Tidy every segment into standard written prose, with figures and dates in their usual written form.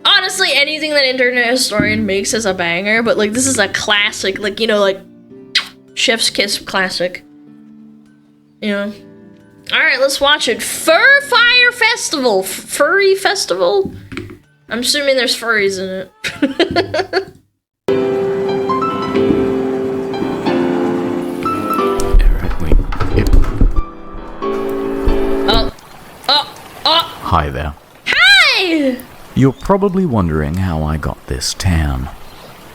Honestly, anything that Internet Historian makes is a banger, but like this is a classic, like, you know, like Chef's Kiss classic. You know. Alright, let's watch it. Fyre Festival! Furry Festival? I'm assuming there's furries in it. Hi there. Hi! You're probably wondering how I got this tan.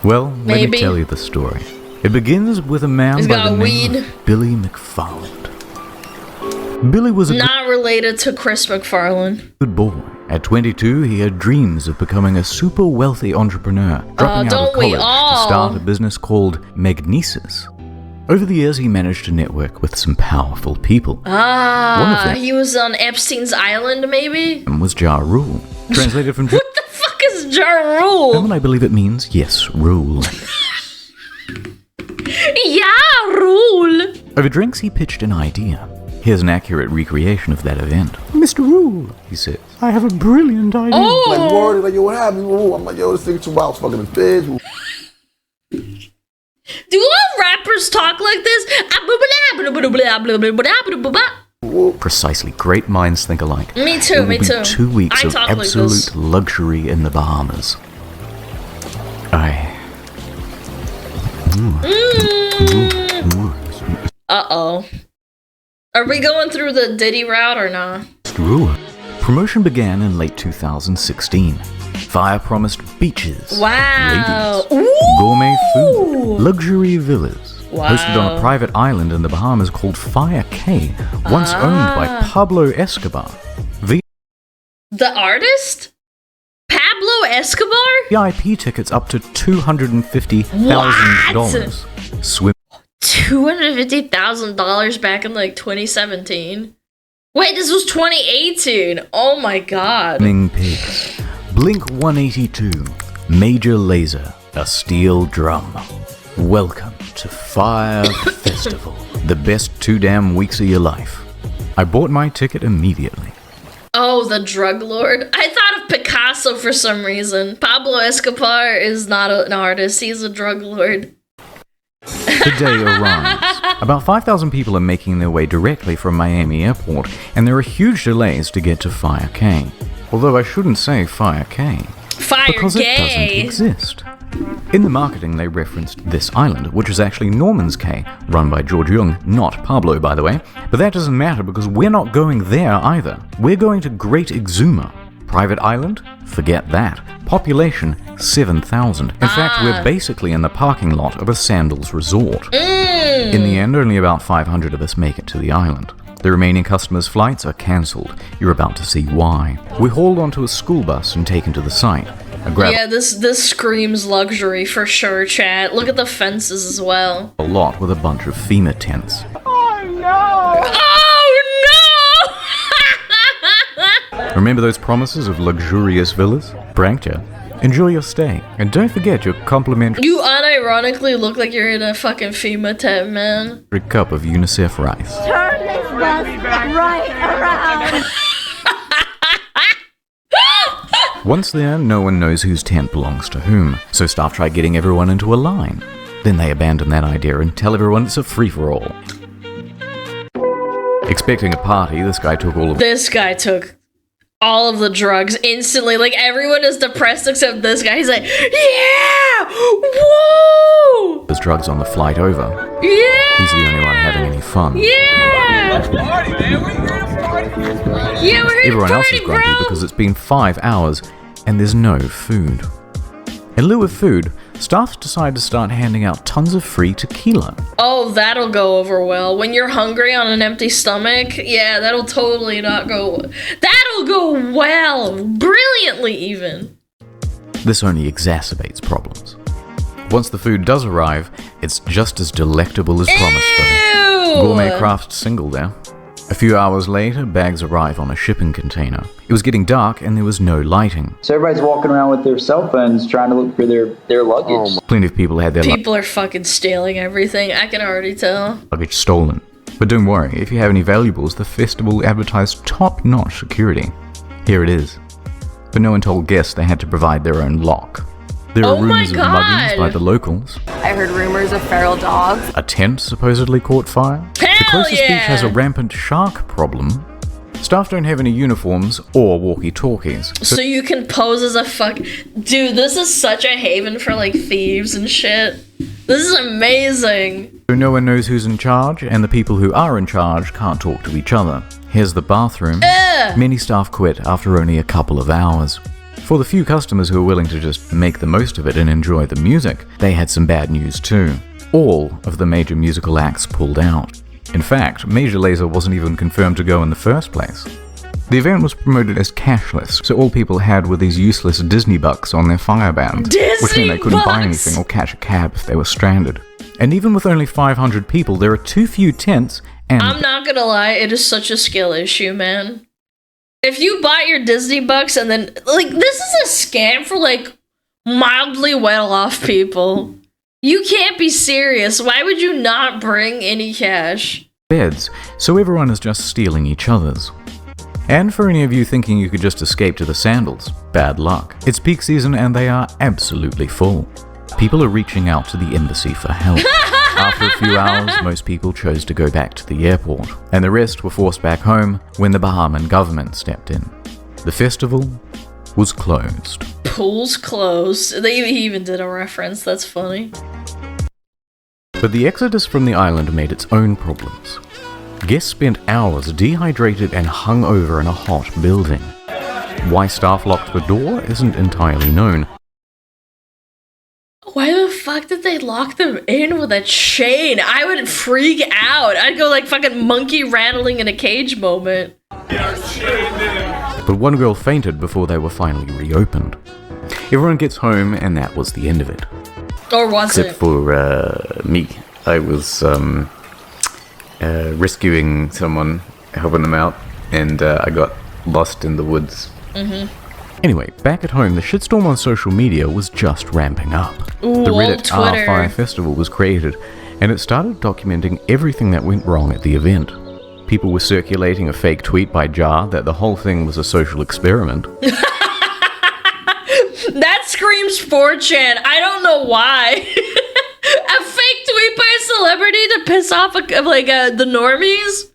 Well, let me tell you the story. It begins with a man by the name of Billy McFarland. Billy was not related to Chris McFarland. Good boy. At 22, he had dreams of becoming a super wealthy entrepreneur, dropping out of college to start a business called Magnesis. Over the years, he managed to network with some powerful people. One of them, he was on Epstein's Island, maybe? Was Ja Rule. Translated from... What the fuck is Ja Rule? And I believe it means, yes, rule. Ja Rule! Over drinks, he pitched an idea. Here's an accurate recreation of that event. Mr. Rule, he says, I have a brilliant idea. Oh! Like, word, like, yo, what happened? I'm like, yo, this nigga too wild, fucking his bitch. Do all rappers talk like this? Precisely. Great minds think alike. Me too, me too. 2 weeks of absolute luxury in the Bahamas. Uh-oh. Are we going through the Diddy route or not? Promotion began in late 2016. Fyre promised beaches, wow, ladies, gourmet food, luxury villas. Wow. Hosted on a private island in the Bahamas called Fyre Cay, once owned by Pablo Escobar. The artist? Pablo Escobar? VIP tickets up to $250,000. Swim. $250,000 back in like 2017? Wait, this was 2018. Oh my god. Pigs. Blink 182. Major Laser. A steel drum. Welcome to Fyre Festival. The best 2 damn weeks of your life. I bought my ticket immediately. Oh, the drug lord? I thought of Picasso for some reason. Pablo Escobar is not an artist, he's a drug lord. The day arrives. About 5,000 people are making their way directly from Miami Airport, and there are huge delays to get to Fyre Cay. Although I shouldn't say Fyre Cay. Because it doesn't exist. In the marketing, they referenced this island, which is actually Norman's Cay, run by George Jung, not Pablo, by the way. But that doesn't matter because we're not going there either. We're going to Great Exuma. Private island? Forget that. Population, 7,000. In fact, we're basically in the parking lot of a sandals resort. In the end, only about 500 of us make it to the island. The remaining customers' flights are cancelled. You're about to see why. We're hauled onto a school bus and taken to the site. Yeah, this screams luxury for sure, chat. Look at the fences as well. A lot with a bunch of FEMA tents. Oh no! Oh no! Remember those promises of luxurious villas? Pranked ya. Enjoy your stay. And don't forget your complimentary... You unironically look like you're in a fucking FEMA tent, man. ...cup of UNICEF rice. Turn this bus right around! Once there, no one knows whose tent belongs to whom, so staff try getting everyone into a line. Then they abandon that idea and tell everyone it's a free-for-all. Expecting a party, this guy took all of the drugs instantly. Like, everyone is depressed except this guy. He's like, yeah! Whoa! There's drugs on the flight over. Yeah! He's the only one having any fun. Yeah! Let's party, man. We're here to party. Yeah, we're here Everyone to else party, is grumpy bro. because it's been 5 hours and there's no food. In lieu of food, staff decide to start handing out tons of free tequila. Oh, that'll go over well. When you're hungry on an empty stomach, yeah, that'll totally not go... That'll go well! Brilliantly, even. This only exacerbates problems. Once the food does arrive, it's just as delectable as promised, though. Gourmet craft single there. A few hours later, bags arrive on a shipping container. It was getting dark and there was no lighting. So everybody's walking around with their cell phones trying to look for their luggage. Plenty of people had their People are fucking stealing everything. I can already tell. luggage stolen. But don't worry, if you have any valuables, the festival advertised top-notch security. Here it is. But no one told guests they had to provide their own lock. There are Oh my rumors of muggings God. by the locals. I heard rumors of feral dogs. A tent supposedly caught fire. The Hell closest beach has a yeah! rampant shark problem. Staff don't have any uniforms or walkie-talkies. So you can pose as a fuck. Dude, this is such a haven for like thieves and shit. This is amazing. So no one knows who's in charge, and the people who are in charge can't talk to each other. Here's the bathroom. Many staff quit after only a couple of hours. For the few customers who were willing to just make the most of it and enjoy the music, they had some bad news too. All of the major musical acts pulled out. In fact, Major Lazer wasn't even confirmed to go in the first place. The event was promoted as cashless, so all people had were these useless Disney bucks on their Fyre band, which meant they couldn't buy anything or catch a cab if they were stranded. And even with only 500 people, there are too few tents, and I'm not gonna lie, it is such a skill issue, man. If you buy your Disney bucks and then, like, this is a scam for, like, mildly well-off people. You can't be serious. Why would you not bring any cash? beds, so everyone is just stealing each other's. And for any of you thinking you could just escape to the sandals, bad luck. It's peak season and they are absolutely full. People are reaching out to the embassy for help. After a few hours, most people chose to go back to the airport, and the rest were forced back home when the Bahamian government stepped in. The festival was closed. Pool's closed. He even did a reference, that's funny. But the exodus from the island made its own problems. Guests spent hours dehydrated and hung over in a hot building. Why staff locked the door isn't entirely known. Why the fuck did they lock them in with a chain? I would freak out. I'd go like fucking monkey rattling in a cage moment. But one girl fainted before they were finally reopened. Everyone gets home and that was the end of it. Or was Except it? for me. I was rescuing someone, helping them out, and I got lost in the woods. Anyway, back at home, the shitstorm on social media was just ramping up. Ooh, The old Reddit Twitter. Fyre Festival was created, and it started documenting everything that went wrong at the event. People were circulating a fake tweet by Jar that the whole thing was a social experiment. That screams 4chan. I don't know why. A fake tweet by a celebrity to piss off the normies?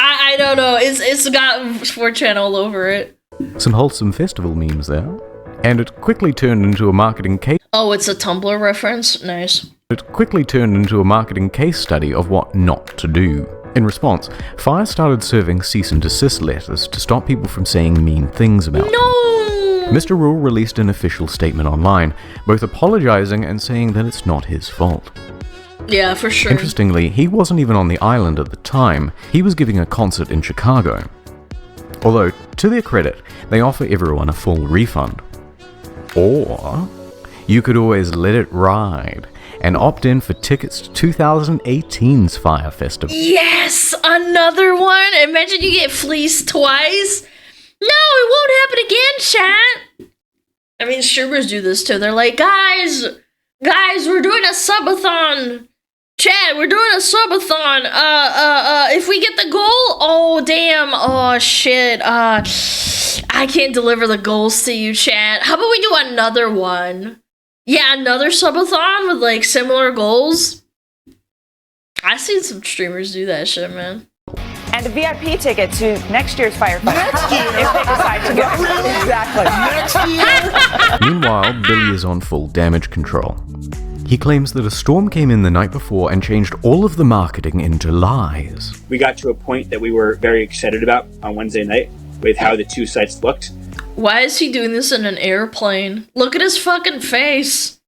I don't know. It's got 4chan all over it. Some wholesome festival memes there. And it quickly turned into a marketing case. Oh, it's a Tumblr reference? Nice. It quickly turned into a marketing case study of what not to do. In response, Fyre started serving cease and desist letters to stop people from saying mean things about them. No! Mr. Rule released an official statement online, both apologizing and saying that it's not his fault. Yeah, for sure. Interestingly, he wasn't even on the island at the time. He was giving a concert in Chicago. Although, to their credit, they offer everyone a full refund. Or, you could always let it ride and opt in for tickets to 2018's Fyre Festival. Yes! Another one? Imagine you get fleeced twice? No, it won't happen again, chat! I mean, streamers do this too. They're like, guys, we're doing a subathon. Chat, we're doing a subathon. If we get the goal, oh, damn. Oh, shit. I can't deliver the goals to you, chat. How about we do another one? Yeah, another subathon with, like, similar goals. I've seen some streamers do that shit, man. And a VIP ticket to next year's Fyre Festival if they decide to go. Exactly. Meanwhile, Billy is on full damage control. He claims that a storm came in the night before and changed all of the marketing into lies. We got to a point that we were very excited about on Wednesday night with how the two sites looked. Why is he doing this in an airplane? Look at his fucking face.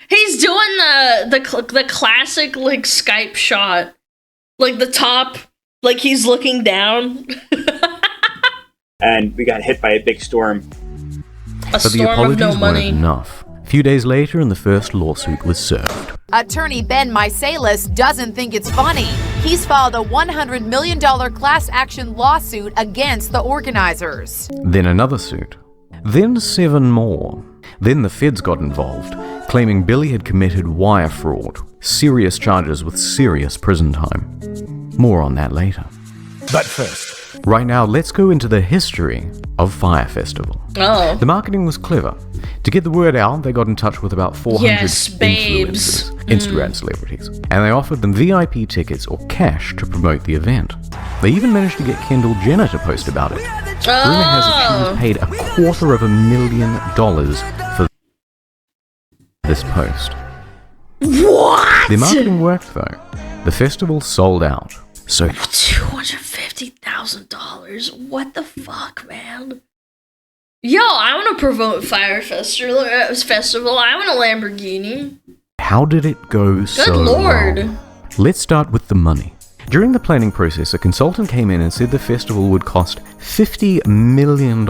He's doing the classic, like, Skype shot. Like, the top, like, he's looking down. And we got hit by a big storm. A But the storm of apologies no weren't money. enough. A few days later, and the first lawsuit was served. Attorney Ben Misalis doesn't think it's funny. He's filed a $100 million class action lawsuit against the organizers. Then another suit. Then 7 more. Then the feds got involved, claiming Billy had committed wire fraud. Serious charges with serious prison time. More on that later. But first, right now, let's go into the history of Fyre Festival. Oh. The marketing was clever. To get the word out, they got in touch with about 400 babes. influencers, Instagram celebrities, and they offered them VIP tickets or cash to promote the event. They even managed to get Kendall Jenner to post about it. Rumor has it she was paid $250,000 for this post. What? The marketing worked though. The festival sold out. So $250,000. What the fuck, man? Yo, I want to promote Fyre Festival. I want a Lamborghini. how did it go so Good lord. wrong? Let's start with the money. During the planning process, a consultant came in and said the festival would cost $50 million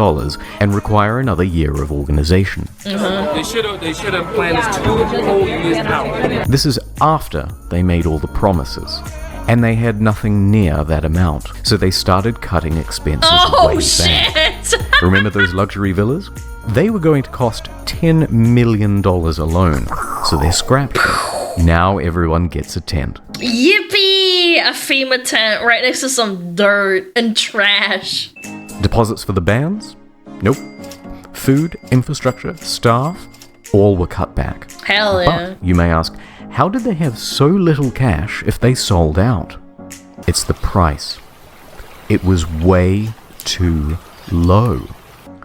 and require another year of organization. They should have planned this 2 whole years out. This is after they made all the promises, and they had nothing near that amount, so they started cutting expenses way back. Shit! Remember those luxury villas? They were going to cost $10 million alone, so they scrapped them. Now everyone gets a tent. Yippee! A FEMA tent right next to some dirt and trash. Deposits for the bands? Nope. Food, infrastructure, staff, all were cut back. Hell yeah. But, you may ask, how did they have so little cash if they sold out? It's the price. It was way too low.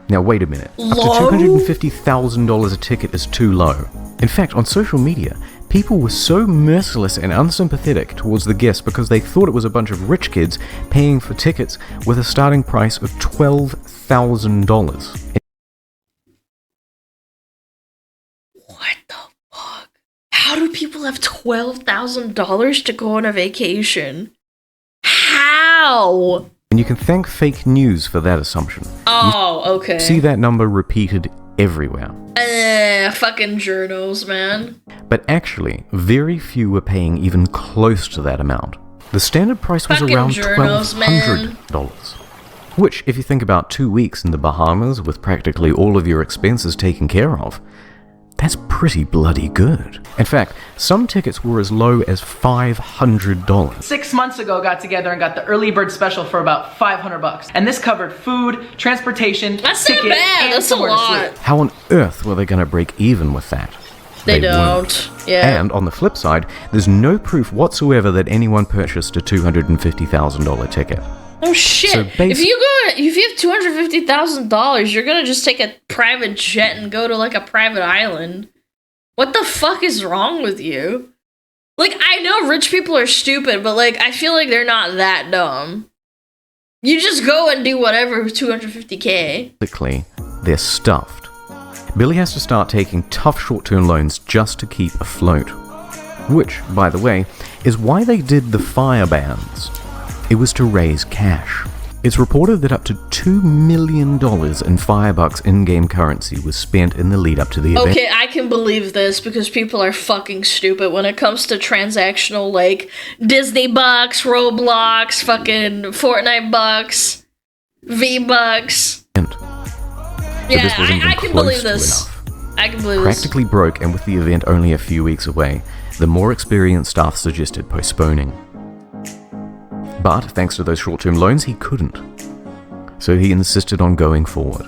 Now wait a minute. Low? Up to $250,000 a ticket is too low. In fact, on social media, people were so merciless and unsympathetic towards the guests because they thought it was a bunch of rich kids paying for tickets with a starting price of $12,000. What the fuck? How do people have $12,000 to go on a vacation? How? And you can thank fake news for that assumption. Oh, okay. See that number repeated everywhere. Fucking journals, man. But actually, very few were paying even close to that amount. The standard price was Fucking around journals, $1,200. Which, if you think about 2 weeks in the Bahamas with practically all of your expenses taken care of, that's pretty bloody good. In fact, some tickets were as low as $500. 6 months ago, got together and got the early bird special for about $500, and this covered food, transportation, That's ticket, not bad. and That's a somewhere to lot. sleep. How on earth were they going to break even with that? They weren't. don't. Yeah. And on the flip side, there's no proof whatsoever that anyone purchased a $250,000 ticket. Oh shit! So if you have $250,000, you're gonna just take a private jet and go to like a private island. What the fuck is wrong with you? Like, I know rich people are stupid, but like, I feel like they're not that dumb. You just go and do whatever with $250K. Basically, they're stuffed. Billy has to start taking tough short-term loans just to keep afloat. Which, by the way, is why they did the fire bans. It was to raise cash. It's reported that up to $2 million in Firebucks in-game currency was spent in the lead-up to the event. Okay, I can believe this because people are fucking stupid when it comes to transactional, like, Disney bucks, Roblox, fucking Fortnite bucks, V-bucks. Yeah, I can believe this. I can believe this. Practically broke, and with the event only a few weeks away, the more experienced staff suggested postponing. But thanks to those short-term loans, he couldn't. So he insisted on going forward.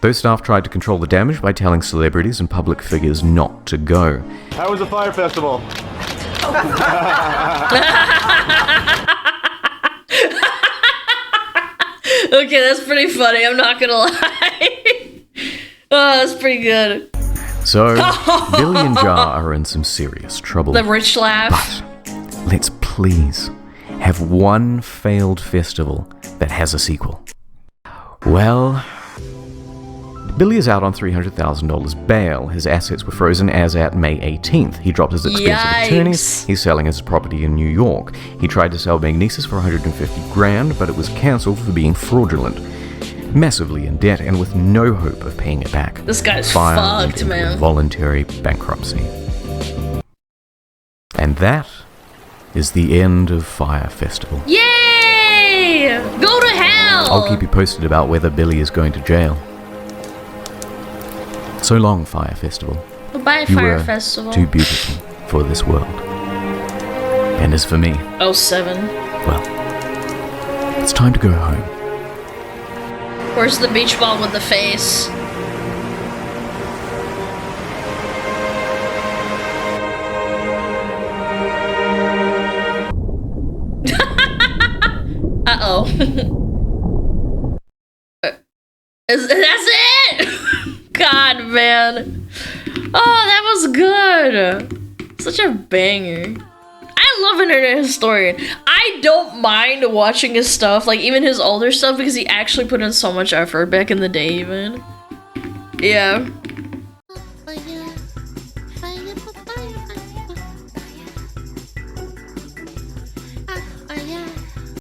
Those staff tried to control the damage by telling celebrities and public figures not to go. How was the Fyre Festival? Okay, that's pretty funny, I'm not gonna lie. Oh, that's pretty good. So, Billy and Jar are in some serious trouble. The rich laugh. But let's please have one failed festival that has a sequel. Well, Billy is out on $300,000 bail. His assets were frozen as at May 18th. He dropped his expensive attorneys. He's selling his property in New York. He tried to sell Magnesis for $150,000, but it was cancelled for being fraudulent. massively in debt and with no hope of paying it back. This guy's Fyre fucked, went into man. voluntary bankruptcy. And that is the end of Fyre Festival. Yay! Go to hell! I'll keep you posted about whether Billy is going to jail. So long, Fyre Festival. Goodbye, You Fyre were Festival. too beautiful for this world. And as for me, 07. well, it's time to go home. Where's the beach ball with the face? Uh-oh. That's it? God, man. Oh, that was good. Such a banger. I love Internet Historian. I don't mind watching his stuff, like even his older stuff, because he actually put in so much effort back in the day even. Yeah.